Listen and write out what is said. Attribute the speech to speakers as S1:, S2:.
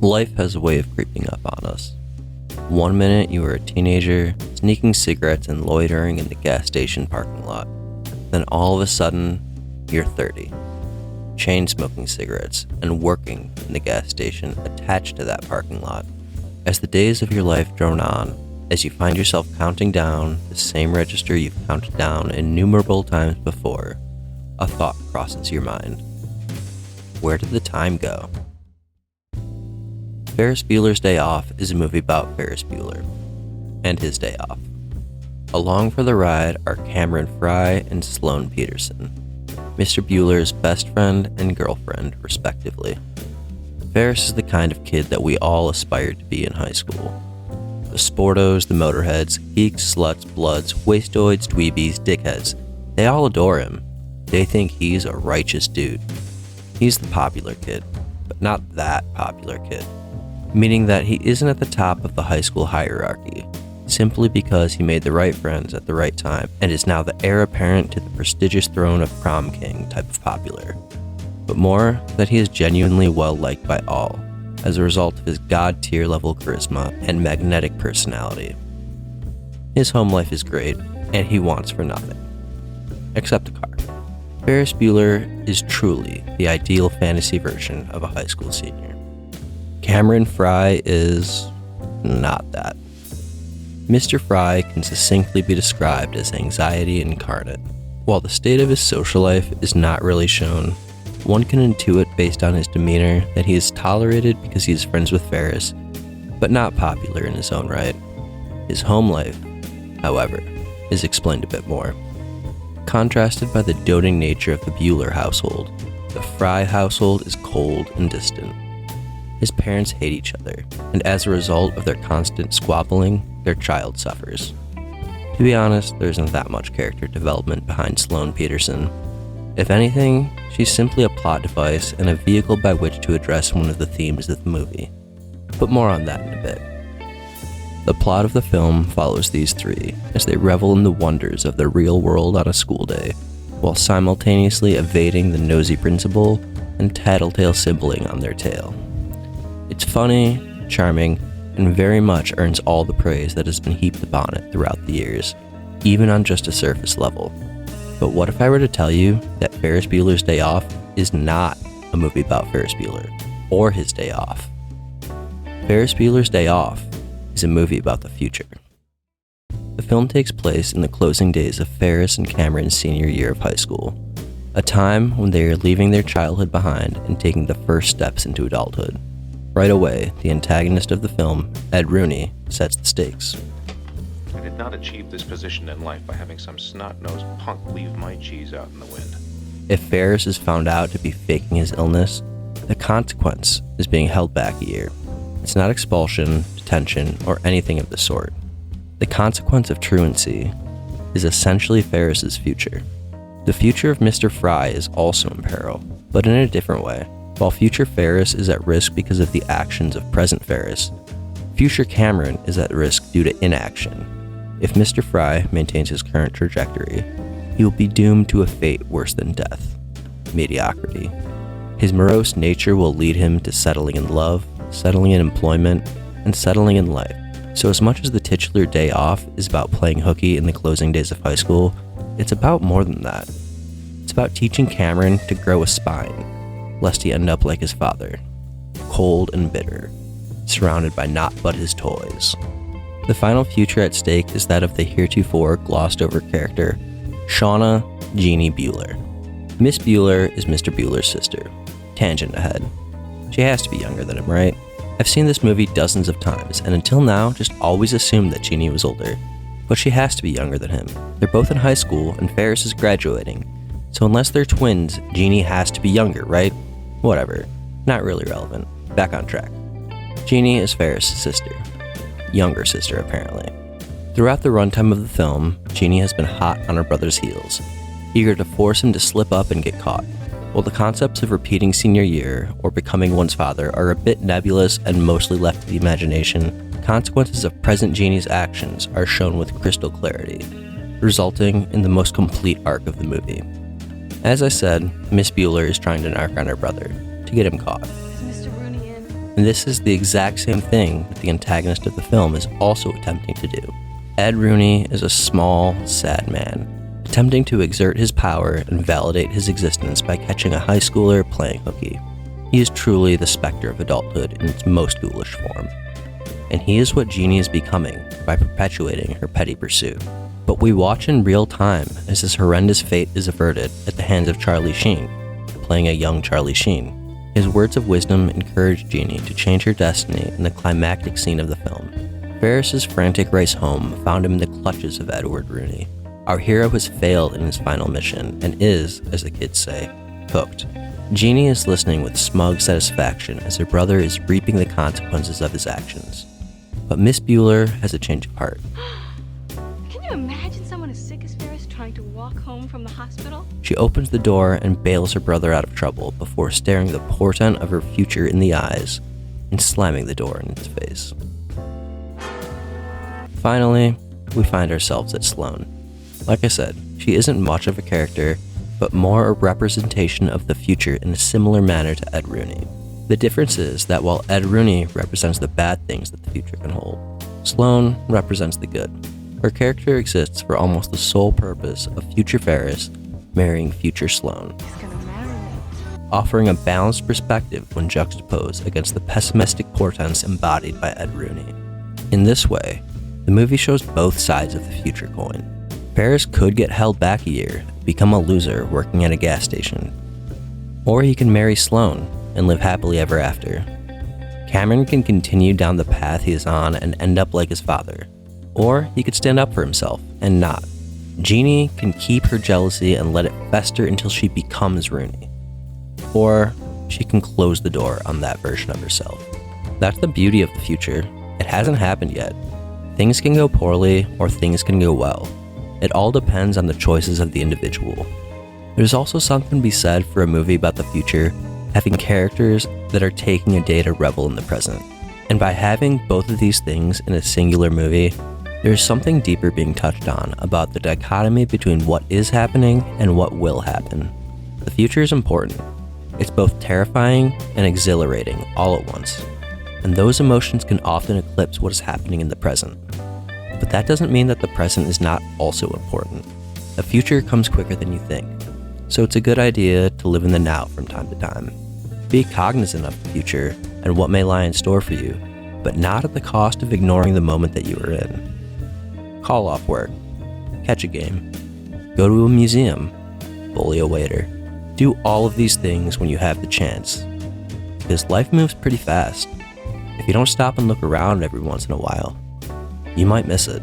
S1: Life has a way of creeping up on us. One minute you are a teenager, sneaking cigarettes and loitering in the gas station parking lot. Then all of a sudden, you're 30, chain-smoking cigarettes and working in the gas station attached to that parking lot. As the days of your life drone on, as you find yourself counting down the same register you've counted down innumerable times before, a thought crosses your mind. Where did the time go? Ferris Bueller's Day Off is a movie about Ferris Bueller and his day off. Along for the ride are Cameron Fry and Sloane Peterson, Mr. Bueller's best friend and girlfriend, respectively. Ferris is the kind of kid that we all aspired to be in high school. The sportos, the motorheads, geeks, sluts, bloods, wastoids, dweebies, dickheads, they all adore him. They think he's a righteous dude. He's the popular kid, but not that popular kid. Meaning that he isn't at the top of the high school hierarchy, simply because he made the right friends at the right time and is now the heir apparent to the prestigious throne of prom king type of popular. But more, that he is genuinely well liked by all, as a result of his god-tier level charisma and magnetic personality. His home life is great, and he wants for nothing. Except a car. Ferris Bueller is truly the ideal fantasy version of a high school senior. Cameron Fry is not that. Mr. Fry can succinctly be described as anxiety incarnate. While the state of his social life is not really shown, one can intuit based on his demeanor that he is tolerated because he is friends with Ferris, but not popular in his own right. His home life, however, is explained a bit more. Contrasted by the doting nature of the Bueller household, the Fry household is cold and distant. His parents hate each other, and as a result of their constant squabbling, their child suffers. To be honest, there isn't that much character development behind Sloane Peterson. If anything, she's simply a plot device and a vehicle by which to address one of the themes of the movie. But more on that in a bit. The plot of the film follows these three as they revel in the wonders of the real world on a school day, while simultaneously evading the nosy principal and tattletale sibling on their tail. It's funny, charming, and very much earns all the praise that has been heaped upon it throughout the years, even on just a surface level. But what if I were to tell you that Ferris Bueller's Day Off is not a movie about Ferris Bueller or his day off? Ferris Bueller's Day Off is a movie about the future. The film takes place in the closing days of Ferris and Cameron's senior year of high school, a time when they are leaving their childhood behind and taking the first steps into adulthood. Right away, the antagonist of the film, Ed Rooney, sets the stakes.
S2: I did not achieve this position in life by having some snot-nosed punk leave my cheese out in the wind.
S1: If Ferris is found out to be faking his illness, the consequence is being held back a year. It's not expulsion, detention, or anything of the sort. The consequence of truancy is essentially Ferris's future. The future of Mr. Fry is also in peril, but in a different way. While future Ferris is at risk because of the actions of present Ferris, future Cameron is at risk due to inaction. If Mr. Fry maintains his current trajectory, he will be doomed to a fate worse than death: mediocrity. His morose nature will lead him to settling in love, settling in employment, and settling in life. So as much as the titular Day Off is about playing hooky in the closing days of high school, it's about more than that. It's about teaching Cameron to grow a spine, lest he end up like his father, cold and bitter, surrounded by naught but his toys. The final future at stake is that of the heretofore glossed-over character, Shauna Jeannie Bueller. Miss Bueller is Mr. Bueller's sister. Tangent ahead. She has to be younger than him, right? I've seen this movie dozens of times, and until now, just always assumed that Jeannie was older. But she has to be younger than him. They're both in high school, and Ferris is graduating. So unless they're twins, Jeannie has to be younger, right? Whatever. Not really relevant. Back on track. Jeannie is Ferris' sister. Younger sister, apparently. Throughout the runtime of the film, Jeannie has been hot on her brother's heels, eager to force him to slip up and get caught. While the concepts of repeating senior year or becoming one's father are a bit nebulous and mostly left to the imagination, consequences of present Jeannie's actions are shown with crystal clarity, resulting in the most complete arc of the movie. As I said, Miss Bueller is trying to narc on her brother to get him caught.
S3: Is Mr. Rooney in?
S1: And this is the exact same thing that the antagonist of the film is also attempting to do. Ed Rooney is a small, sad man, attempting to exert his power and validate his existence by catching a high schooler playing hooky. He is truly the specter of adulthood in its most ghoulish form. And he is what Jeannie is becoming by perpetuating her petty pursuit. But we watch in real time as this horrendous fate is averted at the hands of Charlie Sheen, playing a young Charlie Sheen. His words of wisdom encourage Jeannie to change her destiny in the climactic scene of the film. Ferris's frantic race home found him in the clutches of Edward Rooney. Our hero has failed in his final mission and is, as the kids say, hooked. Jeannie is listening with smug satisfaction as her brother is reaping the consequences of his actions. But Miss Bueller has a change of heart.
S3: Can you imagine someone as sick as Ferris trying to walk home from the hospital?
S1: She opens the door and bails her brother out of trouble before staring the portent of her future in the eyes and slamming the door in his face. Finally, we find ourselves at Sloane. Like I said, she isn't much of a character, but more a representation of the future in a similar manner to Ed Rooney. The difference is that while Ed Rooney represents the bad things that the future can hold, Sloane represents the good. Her character exists for almost the sole purpose of future Ferris marrying future Sloane,
S3: He's gonna marry me.
S1: offering a balanced perspective when juxtaposed against the pessimistic portents embodied by Ed Rooney. In this way, the movie shows both sides of the future coin. Ferris could get held back a year, become a loser working at a gas station. Or he can marry Sloane and live happily ever after. Cameron can continue down the path he is on and end up like his father. Or he could stand up for himself and not. Jeannie can keep her jealousy and let it fester until she becomes Rooney. Or she can close the door on that version of herself. That's the beauty of the future. It hasn't happened yet. Things can go poorly or things can go well. It all depends on the choices of the individual. There's also something to be said for a movie about the future having characters that are taking a day to revel in the present. And by having both of these things in a singular movie, there's something deeper being touched on about the dichotomy between what is happening and what will happen. The future is important. It's both terrifying and exhilarating all at once. And those emotions can often eclipse what is happening in the present. But that doesn't mean that the present is not also important. The future comes quicker than you think. So it's a good idea to live in the now from time to time. Be cognizant of the future and what may lie in store for you, but not at the cost of ignoring the moment that you are in. Call off work, catch a game, go to a museum, bully a waiter. Do all of these things when you have the chance, because life moves pretty fast. If you don't stop and look around every once in a while, you might miss it.